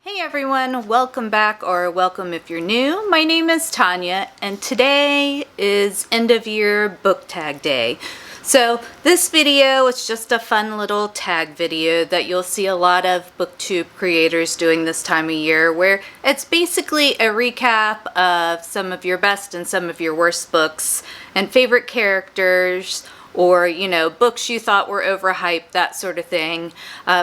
Hey everyone, welcome back, or welcome if you're new. My name is Tonya and today is end of year book tag day. So this video is just a fun little tag video that you'll see a lot of booktube creators doing this time of year, where it's basically a recap of some of your best and some of your worst books and favorite characters, or, you know, books you thought were overhyped, that sort of thing,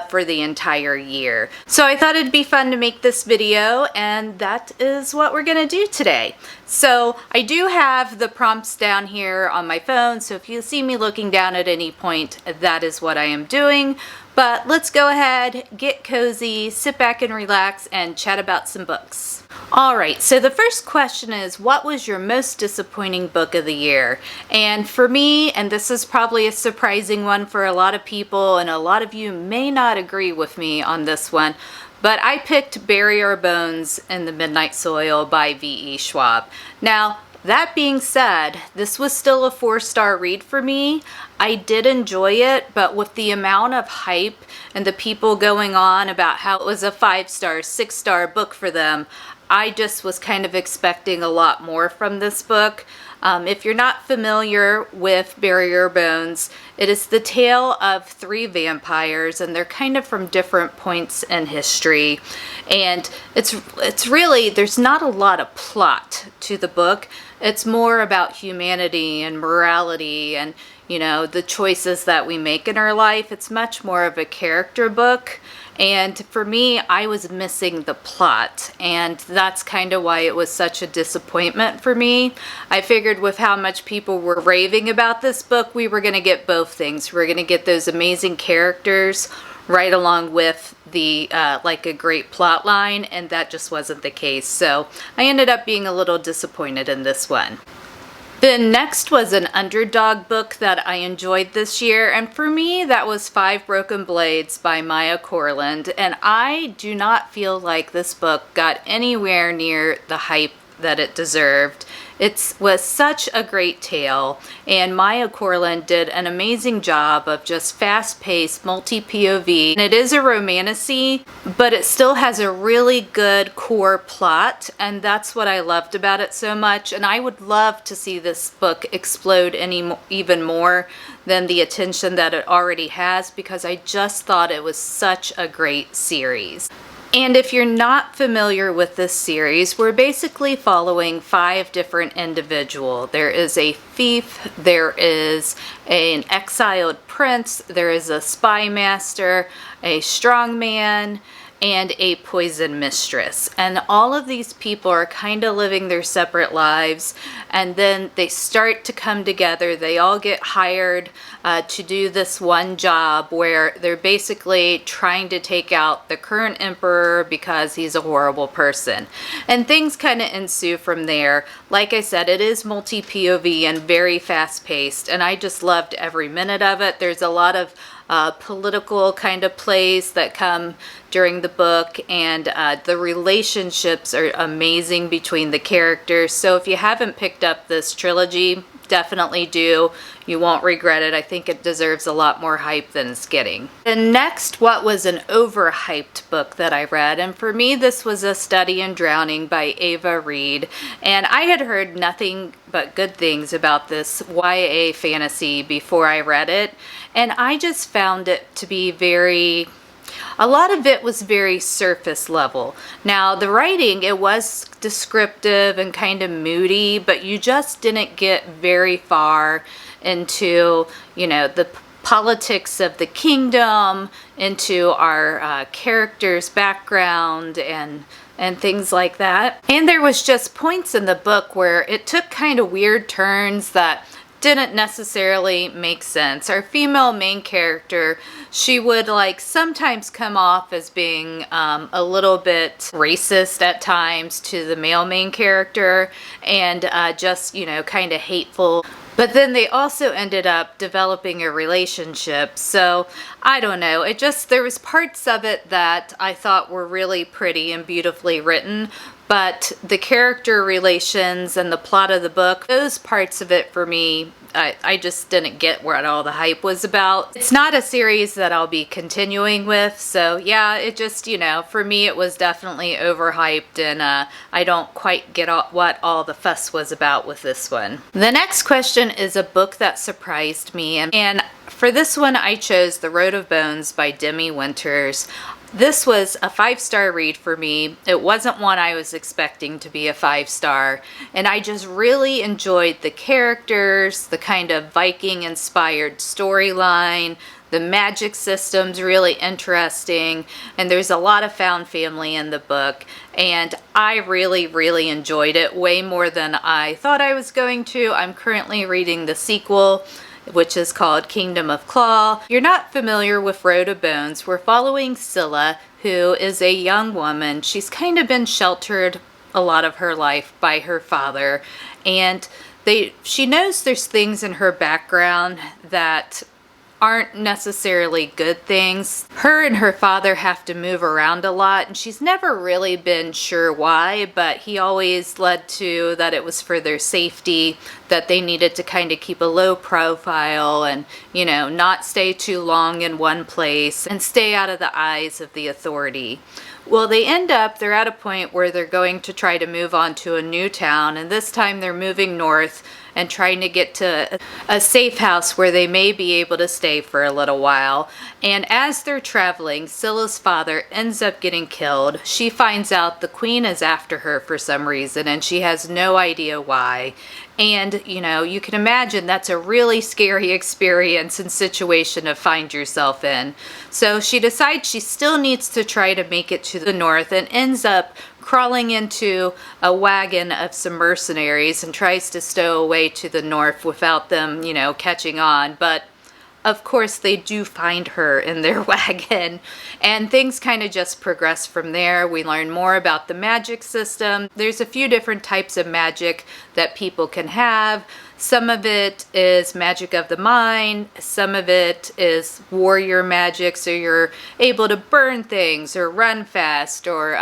for the entire year. So I thought it'd be fun to make this video, and that is what we're gonna do today. So I do have the prompts down here on my phone, so if you see me looking down at any point, that is what I am doing. But let's go ahead, get cozy, sit back and relax, and chat about some books. Alright, so the first question is, what was your most disappointing book of the year? And for me, and this is probably a surprising one for a lot of people, and a lot of you may not agree with me on this one, but I picked Bury Our Bones in the Midnight Soil by V.E. Schwab. Now, that being said, this was still a 4-star read for me. I did enjoy it, but with the amount of hype and the people going on about how it was a 5-star, 6-star book for them, I just was kind of expecting a lot more from this book. If you're not familiar with Bury Our Bones, it is the tale of 3 vampires, and they're kind of from different points in history. And it's really, there's not a lot of plot to the book. It's more about humanity and morality and, you know, the choices that we make in our life. It's much more of a character book. And for me, I was missing the plot, and that's kind of why it was such a disappointment for me. I figured with how much people were raving about this book, we were going to get both things. We were going to get those amazing characters right along with the like a great plot line, and that just wasn't the case. So I ended up being a little disappointed in this one. The next was an underdog book that I enjoyed this year, and for me that was 5 Broken Blades by Maya Corland, and I do not feel like this book got anywhere near the hype that it deserved. It was such a great tale, and Maya Corland did an amazing job of just fast-paced, multi-POV. And it is a romantasy, but it still has a really good core plot, and that's what I loved about it so much. And I would love to see this book explode even more than the attention that it already has, because I just thought it was such a great series. And if you're not familiar with this series, we're basically following 5 different individuals. There is a thief, there is an exiled prince, there is a spy master, a strongman, and a poison mistress. And all of these people are kind of living their separate lives, and then they start to come together. They all get hired to do this one job where they're basically trying to take out the current emperor because he's a horrible person. And things kind of ensue from there. Like I said, it is multi-POV and very fast-paced, and I just loved every minute of it. There's a lot of political kind of plays that come during the book, and the relationships are amazing between the characters. So if you haven't picked up this trilogy, definitely do. You won't regret it. I think it deserves a lot more hype than it's getting. And next, what was an overhyped book that I read? And for me, this was A Study in Drowning by Ava Reed. And I had heard nothing but good things about this YA fantasy before I read it. And I just found it to be a lot of it was very surface level. Now, the writing, it was descriptive and kind of moody, but you just didn't get very far into, you know, the politics of the kingdom, into our character's background and things like that. And there was just points in the book where it took kind of weird turns that didn't necessarily make sense. Our female main character, she would like sometimes come off as being a little bit racist at times to the male main character, and just, you know, kind of hateful. But then they also ended up developing a relationship. So I don't know, there was parts of it that I thought were really pretty and beautifully written, but the character relations and the plot of the book, those parts of it for me, I just didn't get what all the hype was about. It's not a series that I'll be continuing with, so yeah, it just, for me it was definitely overhyped, and I don't quite get what all the fuss was about with this one. The next question is a book that surprised me, and for this one I chose The Road of Bones by Demi Winters. This was a 5-star read for me. It wasn't one I was expecting to be a 5-star, and I just really enjoyed the characters, the kind of Viking-inspired storyline, the magic system's really interesting, and there's a lot of found family in the book, and I really, really enjoyed it, way more than I thought I was going to. I'm currently reading the sequel, which is called Kingdom of Claw. If you're not familiar with Road of Bones, we're following Scylla, who is a young woman. She's kind of been sheltered a lot of her life by her father, and she knows there's things in her background that aren't necessarily good things. Her and her father have to move around a lot, and she's never really been sure why, but he always led to that it was for their safety, that they needed to kind of keep a low profile and, not stay too long in one place and stay out of the eyes of the authority. Well, they're at a point where they're going to try to move on to a new town, and this time they're moving north and trying to get to a safe house where they may be able to stay for a little while. And as they're traveling, Scylla's father ends up getting killed. She finds out the queen is after her for some reason, and she has no idea why. And, you can imagine that's a really scary experience and situation to find yourself in. So she decides she still needs to try to make it to the north, and ends up crawling into a wagon of some mercenaries and tries to stow away to the north without them, catching on. But of course they do find her in their wagon, and things kind of just progress from there. We learn more about the magic system. There's a few different types of magic that people can have. Some of it is magic of the mind, some of it is warrior magic, so you're able to burn things or run fast or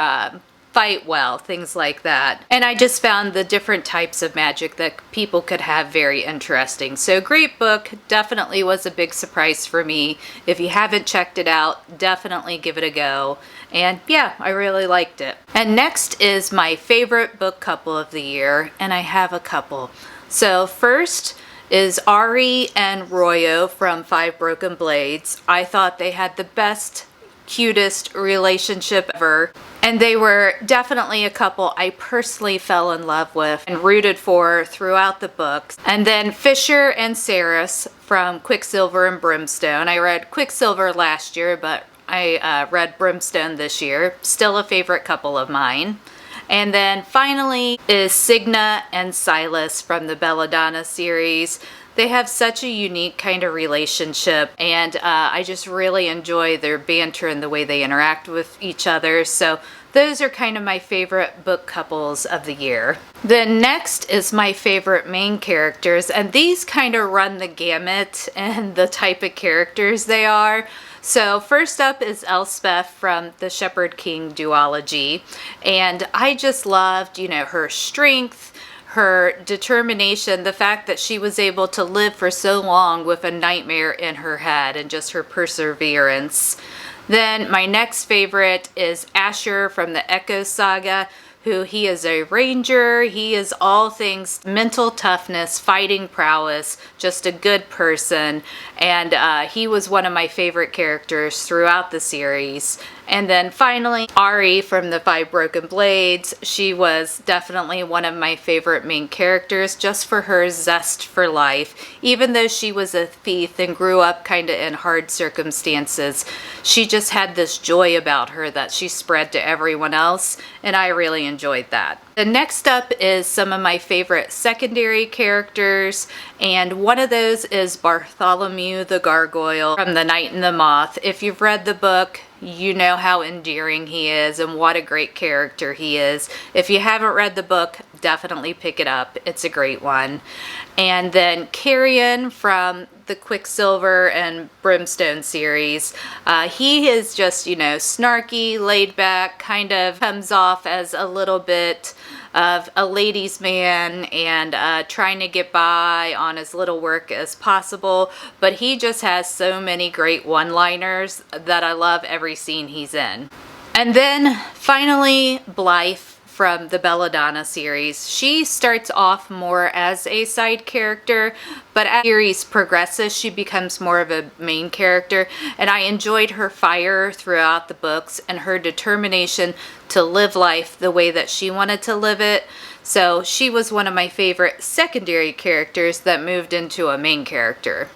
fight well, things like that. And I just found the different types of magic that people could have very interesting. So great book, definitely was a big surprise for me. If you haven't checked it out, definitely give it a go. And yeah, I really liked it. And next is my favorite book couple of the year, and I have a couple. So first is Ari and Royo from Five Broken Blades. I thought they had the best, cutest relationship ever, and they were definitely a couple I personally fell in love with and rooted for throughout the books. And then Fisher and Saris from Quicksilver and Brimstone. I read Quicksilver last year, but I read Brimstone this year. Still a favorite couple of mine. And then finally is Signa and Silas from the Belladonna series. They have such a unique kind of relationship, and I just really enjoy their banter and the way they interact with each other. So those are kind of my favorite book couples of the year. Then next is my favorite main characters, and these kind of run the gamut and the type of characters they are. So first up is Elspeth from the Shepherd King duology, and I just loved, her strength, her determination, the fact that she was able to live for so long with a nightmare in her head, and just her perseverance. Then my next favorite is Asher from the Echo Saga, he is a ranger. He is all things mental toughness, fighting prowess, just a good person. And he was one of my favorite characters throughout the series. And then finally, Ari from the Five Broken Blades. She was definitely one of my favorite main characters just for her zest for life. Even though she was a thief and grew up kind of in hard circumstances, she just had this joy about her that she spread to everyone else, and I really enjoyed that. The next up is some of my favorite secondary characters, and one of those is Bartholomew the Gargoyle from The Night and the Moth. If you've read the book, you know how endearing he is and what a great character he is. If you haven't read the book, definitely pick it up. It's a great one. And then Carrion from the Quicksilver and Brimstone series. He is just, you know, snarky, laid back, kind of comes off as a little bit of a ladies' man and trying to get by on as little work as possible, but he just has so many great one-liners that I love every scene he's in. And then finally, Blythe from the Belladonna series. She starts off more as a side character, but as the series progresses, she becomes more of a main character, and I enjoyed her fire throughout the books and her determination to live life the way that she wanted to live it. So she was one of my favorite secondary characters that moved into a main character.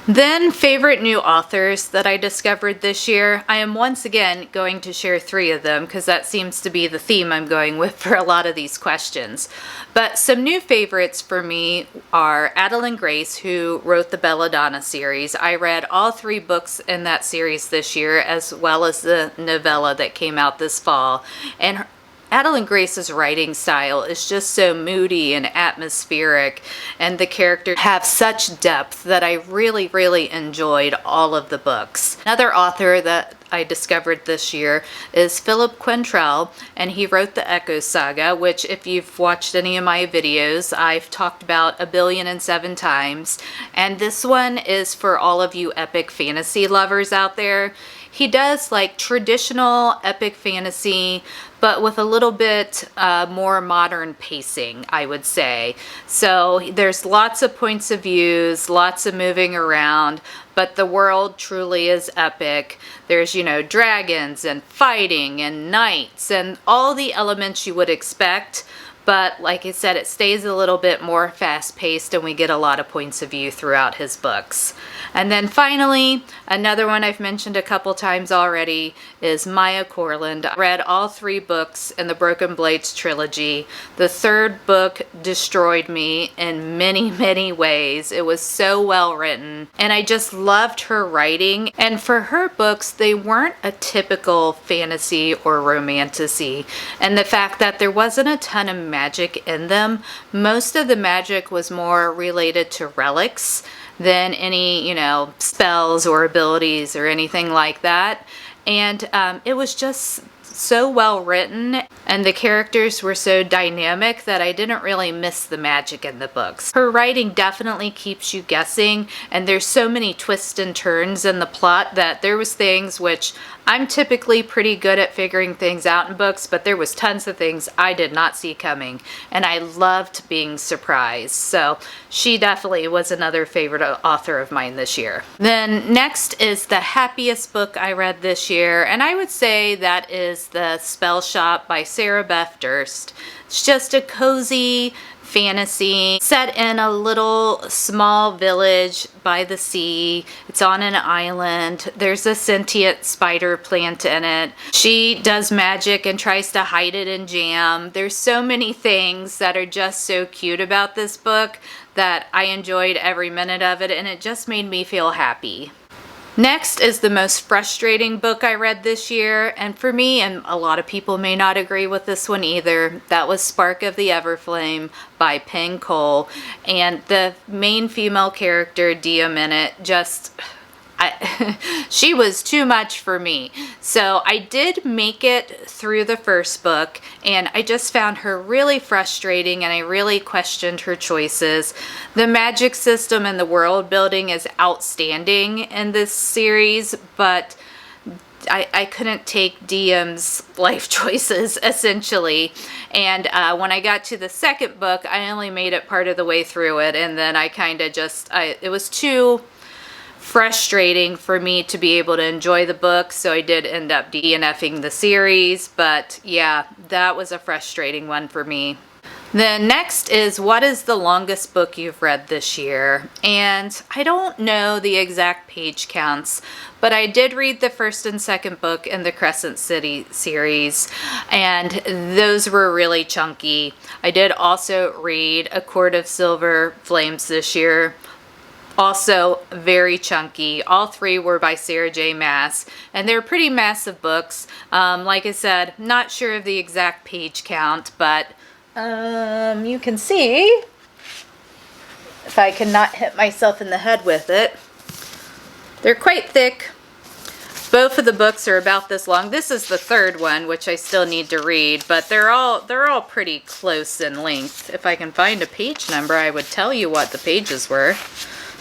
Then, favorite new authors that I discovered this year. I am once again going to share 3 of them because that seems to be the theme I'm going with for a lot of these questions. But some new favorites for me are Adeline Grace, who wrote the Belladonna series. I read all 3 books in that series this year, as well as the novella that came out this fall. And Adeline Grace's writing style is just so moody and atmospheric, and the characters have such depth that I really enjoyed all of the books. Another author that I discovered this year is Philip Quantrell, and he wrote the Echo Saga, which if you've watched any of my videos, I've talked about 1,000,007 times. And this one is for all of you epic fantasy lovers out there. He does like traditional epic fantasy, but with a little bit more modern pacing, I would say. So there's lots of points of views, lots of moving around, but the world truly is epic. There's, you know, dragons and fighting and knights and all the elements you would expect. But like I said, it stays a little bit more fast-paced and we get a lot of points of view throughout his books. And then finally, another one I've mentioned a couple times already is Maya Corland. I read all 3 books in the Broken Blades trilogy. The 3rd book destroyed me in many ways. It was so well written, and I just loved her writing. And for her books, they weren't a typical fantasy or romantasy. And the fact that there wasn't a ton of magic in them, most of the magic was more related to relics than any, you know, spells or abilities or anything like that. And it was just so well written, and the characters were so dynamic that I didn't really miss the magic in the books. Her writing definitely keeps you guessing, and there's so many twists and turns in the plot that there was things which I'm typically pretty good at figuring things out in books, but there was tons of things I did not see coming, and I loved being surprised. So she definitely was another favorite author of mine this year. Then next is the happiest book I read this year, and I would say that is The Spell Shop by Sarah Beth Durst. It's just a cozy fantasy set in a little small village by the sea. It's on an island. There's a sentient spider plant in it. She does magic and tries to hide it in jam. There's so many things that are just so cute about this book that I enjoyed every minute of it, and it just made me feel happy. Next is the most frustrating book I read this year, and for me, and a lot of people may not agree with this one either, that was Spark of the Everflame by Penn Cole. And the main female character, Diem, in it, just... she was too much for me. So I did make it through the first book, and I just found her really frustrating, and I really questioned her choices. The magic system and the world building is outstanding in this series, but I couldn't take Diem's life choices, essentially. And when I got to the second book, I only made it part of the way through it, and then I kind of just, it was too frustrating for me to be able to enjoy the book, so I did end up DNFing the series. But yeah, that was a frustrating one for me. Then next is, what is the longest book you've read this year? And I don't know the exact page counts, but I did read the first and second book in the Crescent City series, and those were really chunky. I did also read A Court of Silver Flames this year. Also very chunky. All 3 were by Sarah J. Maas, and they're pretty massive books. Like I said, not sure of the exact page count, but You can see, if I cannot hit myself in the head with it, they're quite thick. Both of the books are about this long. This is the third one, which I still need to read, but they're all pretty close in length. If I can find a page number, I would tell you what the pages were.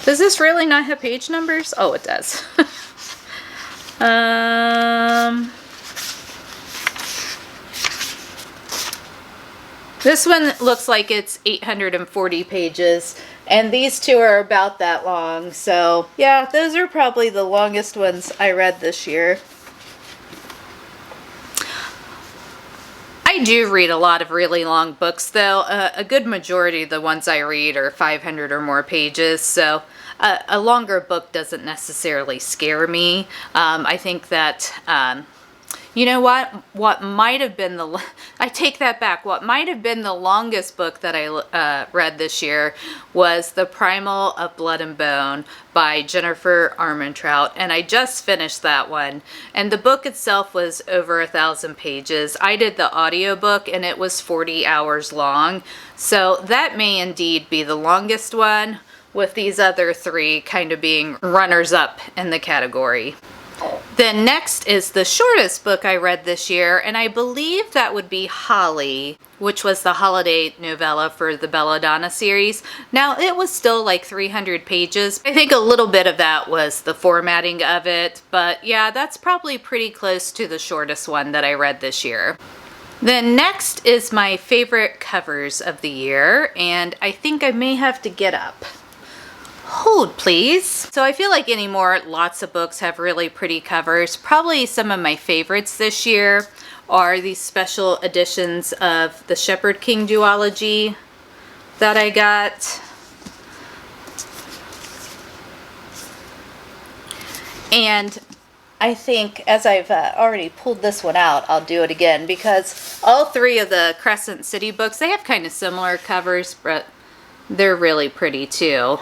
Does this really not have page numbers? Oh, it does. This one looks like it's 840 pages, and these two are about that long. So yeah, those are probably the longest ones I read this year. I do read a lot of really long books, though. A good majority of the ones I read are 500 or more pages, so a longer book doesn't necessarily scare me. I think that, you know what might have been I take that back. What might have been the longest book that I read this year was The Primal of Blood and Bone by Jennifer Armentrout, and I just finished that one. And the book itself was over 1,000 pages. I did the audiobook, and it was 40 hours long. So that may indeed be the longest one, with these other three kind of being runners-up in the category. Then next is the shortest book I read this year, and I believe that would be Holly, which was the holiday novella for the Belladonna series. Now, it was still like 300 pages. I think a little bit of that was the formatting of it, but yeah, that's probably pretty close to the shortest one that I read this year. Then next is my favorite covers of the year, and I think I may have to get up. Hold, please. So I feel like anymore, lots of books have really pretty covers. Probably some of my favorites this year are these special editions of the Shepherd King duology that I got. And I think, as I've already pulled this one out, I'll do it again, because all three of the Crescent City books, they have kind of similar covers, but they're really pretty too.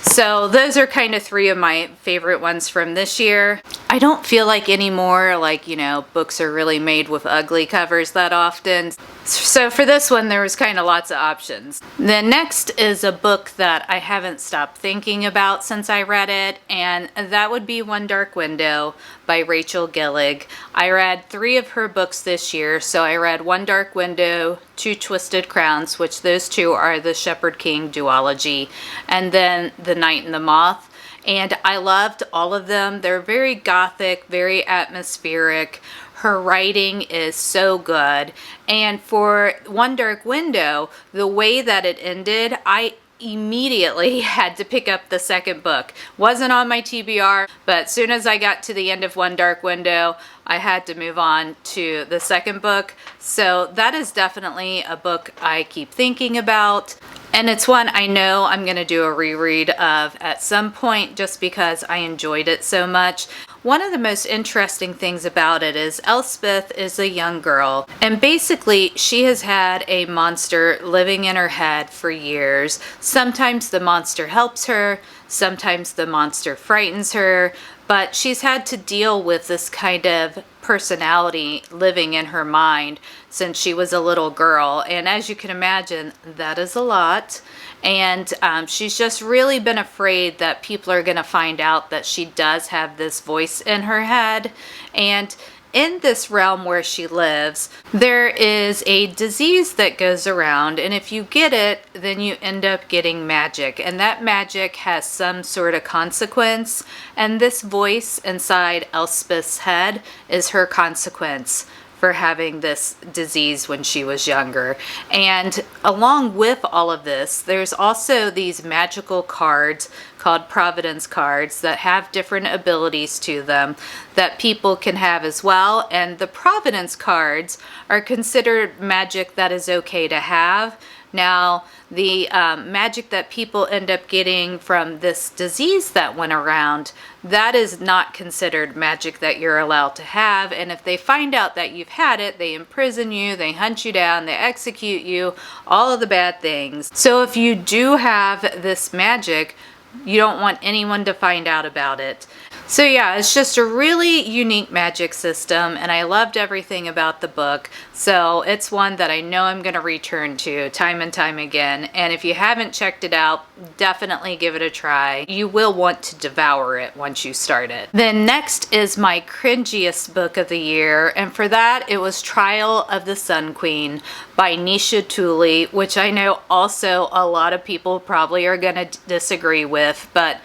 So those are kind of three of my favorite ones from this year. I don't feel like anymore, like, you know, books are really made with ugly covers that often. So for this one, there was kind of lots of options. Then next is a book that I haven't stopped thinking about since I read it, and that would be One Dark Window by Rachel Gillig. I read 3 of her books this year, so I read One Dark Window, Two Twisted Crowns, which those two are the Shepherd King duology, and then The Night and the Moth. And I loved all of them. They're very gothic, very atmospheric. Her writing is so good. And for One Dark Window, the way that it ended, I immediately had to pick up the second book. Wasn't on my TBR, but as soon as I got to the end of One Dark Window, I had to move on to the second book. So that is definitely a book I keep thinking about. And it's one I know I'm going to do a reread of at some point just because I enjoyed it so much. One of the most interesting things about it is Elspeth is a young girl, and basically she has had a monster living in her head for years. Sometimes the monster helps her, sometimes the monster frightens her, but she's had to deal with this kind of personality living in her mind since she was a little girl. And as you can imagine, that is a lot. And she's just really been afraid that people are going to find out that she does have this voice in her head. And in this realm where she lives, there is a disease that goes around, and if you get it, then you end up getting magic, and that magic has some sort of consequence, and this voice inside Elspeth's head is her consequence for having this disease when she was younger. And along with all of this, there's also these magical cards called Providence cards that have different abilities to them that people can have as well. And the Providence cards are considered magic that is okay to have. Now, the magic that people end up getting from this disease that went around, that is not considered magic that you're allowed to have. And if they find out that you've had it, they imprison you, they hunt you down, they execute you, all of the bad things. So if you do have this magic, you don't want anyone to find out about it. So yeah, it's just a really unique magic system, and I loved everything about the book. So it's one that I know I'm going to return to time and time again. And if you haven't checked it out, definitely give it a try. You will want to devour it once you start it. Then next is my cringiest book of the year, and for that it was Trial of the Sun Queen by Nisha Tooley, which I know also a lot of people probably are going to disagree with, but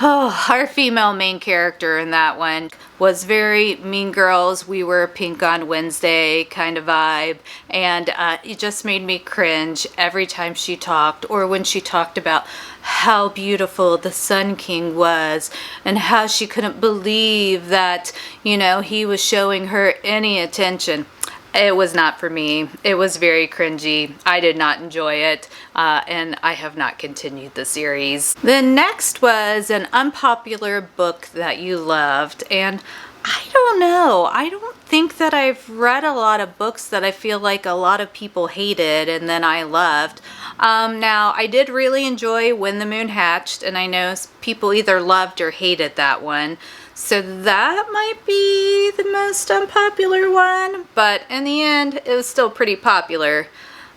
oh, our female main character in that one was very Mean Girls, We Wear Pink on Wednesday kind of vibe, and it just made me cringe every time she talked, or when she talked about how beautiful the Sun King was and how she couldn't believe that, you know, he was showing her any attention. It was not for me. It was very cringy. I did not enjoy it, and I have not continued the series. Then next was an unpopular book that you loved, and I don't know. I don't think that I've read a lot of books that I feel like a lot of people hated and then I loved. Now, I did really enjoy When the Moon Hatched, and I know people either loved or hated that one. So that might be the most unpopular one, but in the end, it was still pretty popular.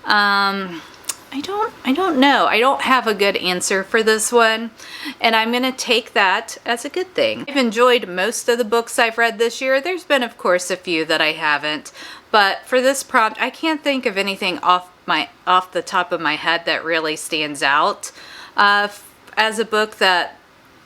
I don't know. I don't have a good answer for this one, and I'm going to take that as a good thing. I've enjoyed most of the books I've read this year. There's been, of course, a few that I haven't, but for this prompt, I can't think of anything off the top of my head that really stands out as a book that,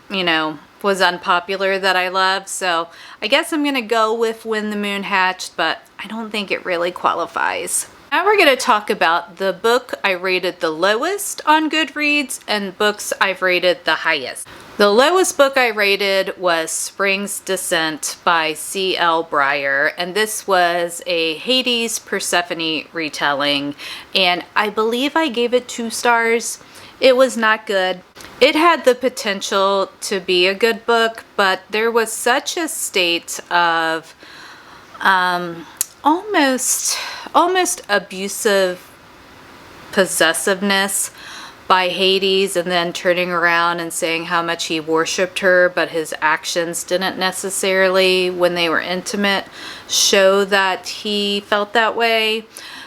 you know, was unpopular that I loved. So I guess I'm gonna go with When the Moon Hatched, but I don't think it really qualifies. Now we're gonna talk about the book I rated the lowest on Goodreads and books I've rated the highest. The lowest book I rated was Spring's Descent by C.L. Breyer, and this was a Hades Persephone retelling, and I believe I gave it 2 stars. It was not good. It had the potential to be a good book, but there was such a state of almost abusive possessiveness by Hades, and then turning around and saying how much he worshipped her, but his actions didn't necessarily, when they were intimate, show that he felt that way.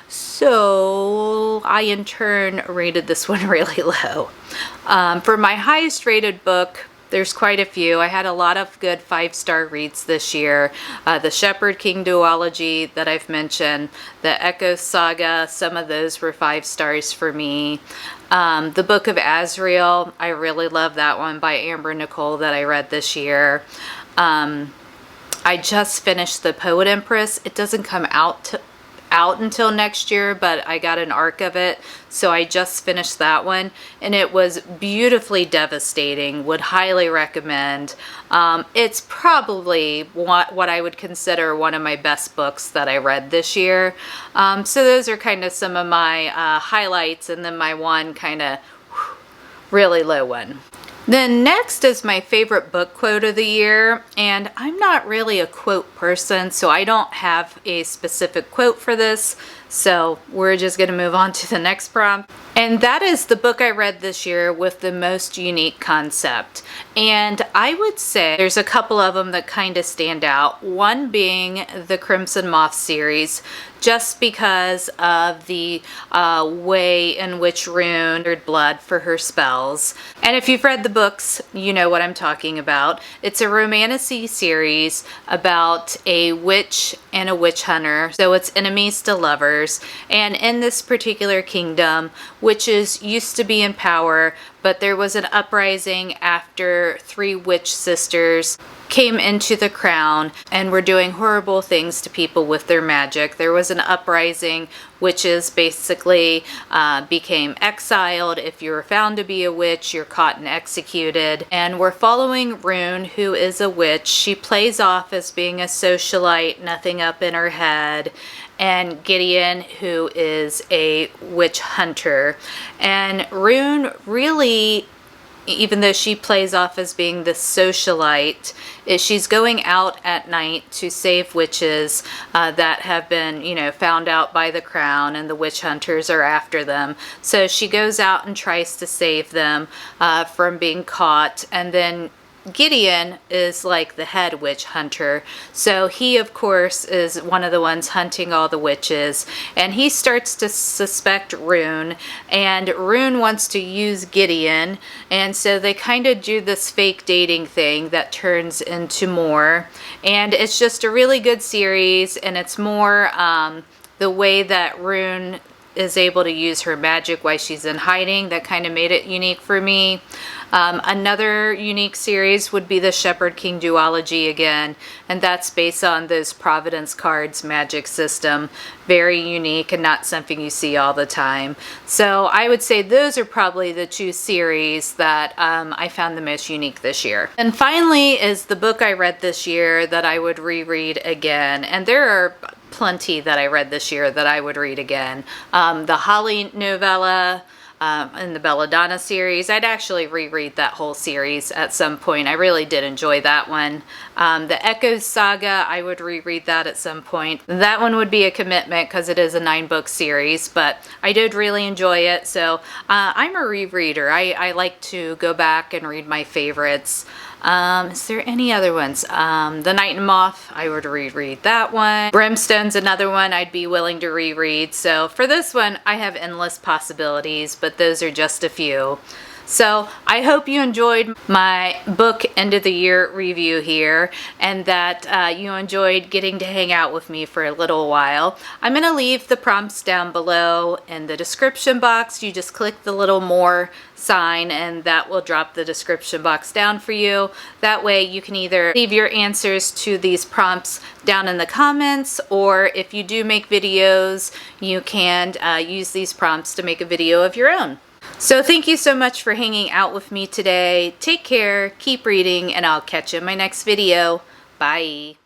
So I in turn rated this one really low. For my highest rated book, there's quite a few. I had a lot of good 5-star reads this year. The Shepherd King duology that I've mentioned, the Echo Saga, some of those were 5 stars for me. The Book of Azrael, I really love that one by Amber Nicole that I read this year. I just finished The Poet Empress. It doesn't come out until next year, but I got an arc of it, so I just finished that one, and it was beautifully devastating. Would highly recommend. It's probably what I would consider one of my best books that I read this year. So those are kind of some of my highlights, and then my one kind of really low one. Then next is my favorite book quote of the year, and I'm not really a quote person, so I don't have a specific quote for this, so we're just going to move on to the next prompt. And that is the book I read this year with the most unique concept. And I would say there's a couple of them that kind of stand out, one being the Crimson Moth series, just because of the way in which Rune earned blood for her spells. And if you've read the books, you know what I'm talking about. It's a romantasy series about a witch and a witch hunter, so it's enemies to lovers. And in this particular kingdom, witches used to be in power, but there was an uprising after 3 witch sisters came into the crown and were doing horrible things to people with their magic. There was an uprising. Witches basically became exiled. If you were found to be a witch, you're caught and executed. And we're following Rune, who is a witch. She plays off as being a socialite, nothing up in her head, and Gideon, who is a witch hunter. And Rune really, even though she plays off as being the socialite, she's going out at night to save witches that have been, found out by the crown, and the witch hunters are after them. So she goes out and tries to save them from being caught, and then Gideon is like the head witch hunter. So he, of course, is one of the ones hunting all the witches. And he starts to suspect Rune. And Rune wants to use Gideon. And so they kind of do this fake dating thing that turns into more. And it's just a really good series. And it's more the way that Rune is able to use her magic while she's in hiding. That kind of made it unique for me. Another unique series would be the Shepherd King duology again, and that's based on those Providence cards magic system. Very unique and not something you see all the time. So I would say those are probably the two series that I found the most unique this year. And finally is the book I read this year that I would reread again, and there are plenty that I read this year that I would read again. The Holly novella in the Belladonna series. I'd actually reread that whole series at some point. I really did enjoy that one. The Echoes saga, I would reread that at some point. That one would be a commitment because it is a 9-book series, but I did really enjoy it. So I'm a rereader. I like to go back and read my favorites. Is there any other ones? The Night and Moth, I would reread that one. Brimstone's another one I'd be willing to reread. So for this one, I have endless possibilities, but those are just a few. So I hope you enjoyed my book end of the year review here, and that you enjoyed getting to hang out with me for a little while. I'm going to leave the prompts down below in the description box. You just click the little more sign and that will drop the description box down for you. That way you can either leave your answers to these prompts down in the comments, or if you do make videos, you can use these prompts to make a video of your own. So thank you so much for hanging out with me today. Take care, keep reading, and I'll catch you in my next video. Bye.